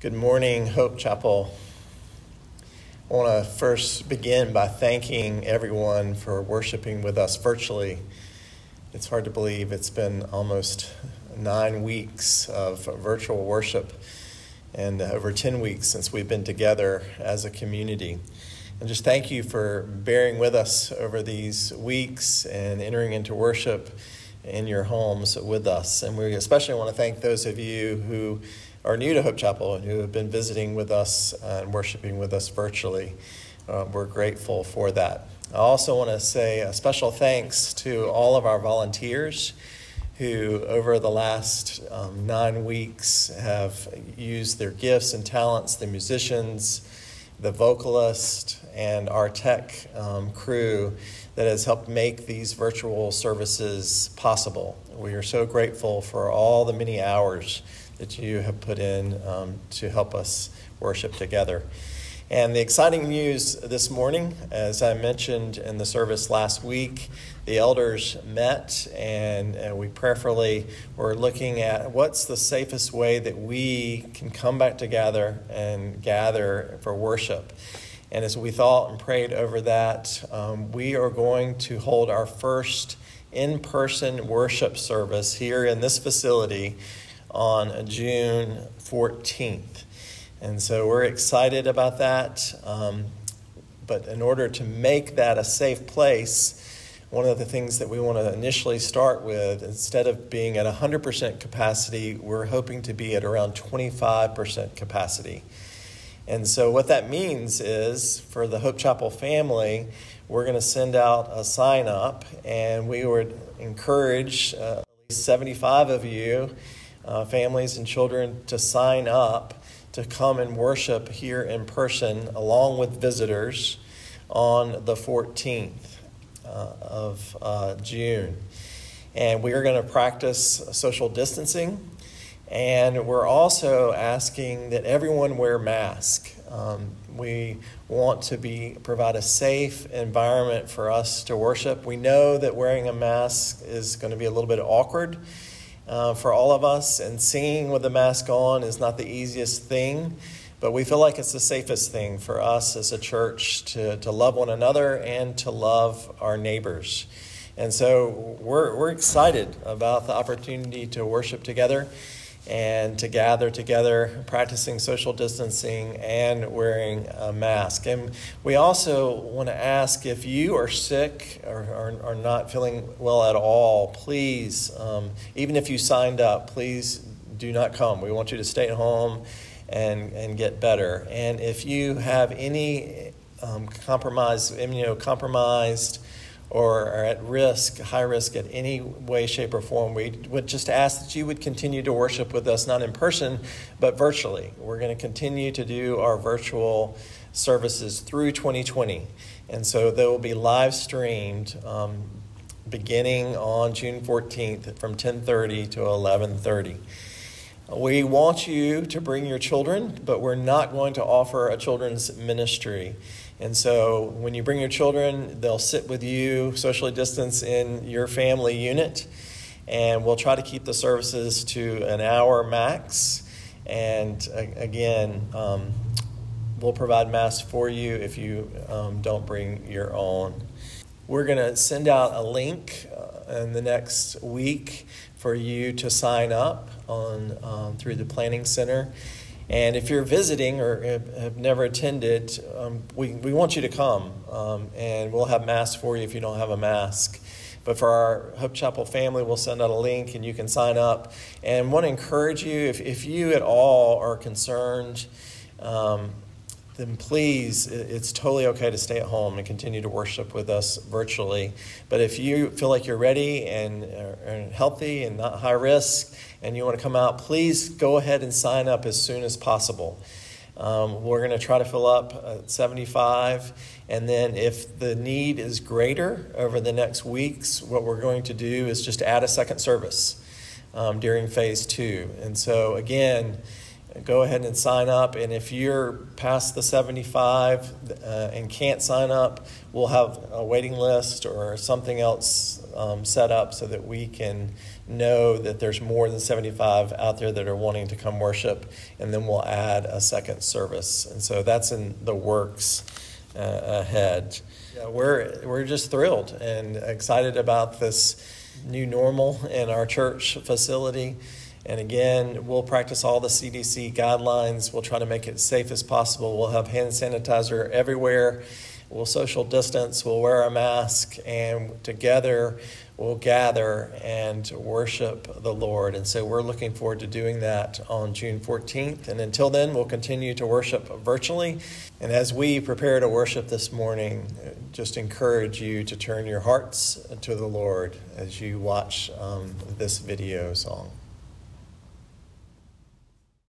Good morning, Hope Chapel. I want to first begin by thanking everyone for worshiping with us virtually. It's hard to believe it's been almost 9 weeks of virtual worship and over 10 weeks since we've been together as a community. And just thank you for bearing with us over these weeks and entering into worship in your homes with us. And we especially want to thank those of you who are new to Hope Chapel and who have been visiting with us and worshiping with us virtually. We're grateful for that. I also want to say a special thanks to all of our volunteers who over the last 9 weeks have used their gifts and talents, the musicians, the vocalist, and our tech crew that has helped make these virtual services possible. We are so grateful for all the many hours that you have put in to help us worship together. And the exciting news this morning, as I mentioned in the service last week, the elders met and we prayerfully were looking at what's the safest way that we can come back together and gather for worship. And as we thought and prayed over that, we are going to hold our first in-person worship service here in this facility on June 14th. And so we're excited about that. But in order to make that a safe place, one of the things that we want to initially start with, instead of being at 100% capacity, we're hoping to be at around 25% capacity. And so what that means is, for the Hope Chapel family, we're going to send out a sign up, and we would encourage at least 75 of you, families and children, to sign up to come and worship here in person along with visitors on the 14th of June. And we are going to practice social distancing, and we're also asking that everyone wear masks. We want to provide a safe environment for us to worship. We know that wearing a mask is going to be a little bit awkward for all of us, and singing with the mask on is not the easiest thing, but we feel like it's the safest thing for us as a church to love one another and to love our neighbors. And so we're excited about the opportunity to worship together and to gather together, practicing social distancing and wearing a mask. And we also want to ask, if you are sick or are not feeling well at all, please, even if you signed up, please do not come. We want you to stay at home and get better. And if you have any immunocompromised, or are at risk, high risk at any way, shape, or form, we would just ask that you would continue to worship with us, not in person, but virtually. We're going to continue to do our virtual services through 2020. And so they will be live streamed beginning on June 14th from 10:30 to 11:30. We want you to bring your children, but we're not going to offer a children's ministry. And so when you bring your children, they'll sit with you, socially distance in your family unit, and we'll try to keep the services to an hour max. And again, we'll provide masks for you if you don't bring your own. We're going to send out a link in the next week for you to sign up on through the Planning Center. And if you're visiting or have never attended, we want you to come, and we'll have masks for you if you don't have a mask. But for our Hope Chapel family, we'll send out a link and you can sign up. And want to encourage you, if you at all are concerned, then please, it's totally okay to stay at home and continue to worship with us virtually. But if you feel like you're ready and healthy and not high risk and you want to come out, please go ahead and sign up as soon as possible. We're going to try to fill up at 75. And then if the need is greater over the next weeks, what we're going to do is just add a second service during phase 2. And so again, go ahead and sign up. And if you're past the 75 and can't sign up, we'll have a waiting list or something else set up so that we can know that there's more than 75 out there that are wanting to come worship, and then we'll add a second service. And so that's in the works ahead. Yeah, we're just thrilled and excited about this new normal in our church facility. And again, we'll practice all the CDC guidelines. We'll try to make it as safe as possible. We'll have hand sanitizer everywhere. We'll social distance. We'll wear a mask. And together, we'll gather and worship the Lord. And so we're looking forward to doing that on June 14th. And until then, we'll continue to worship virtually. And as we prepare to worship this morning, just encourage you to turn your hearts to the Lord as you watch this video song.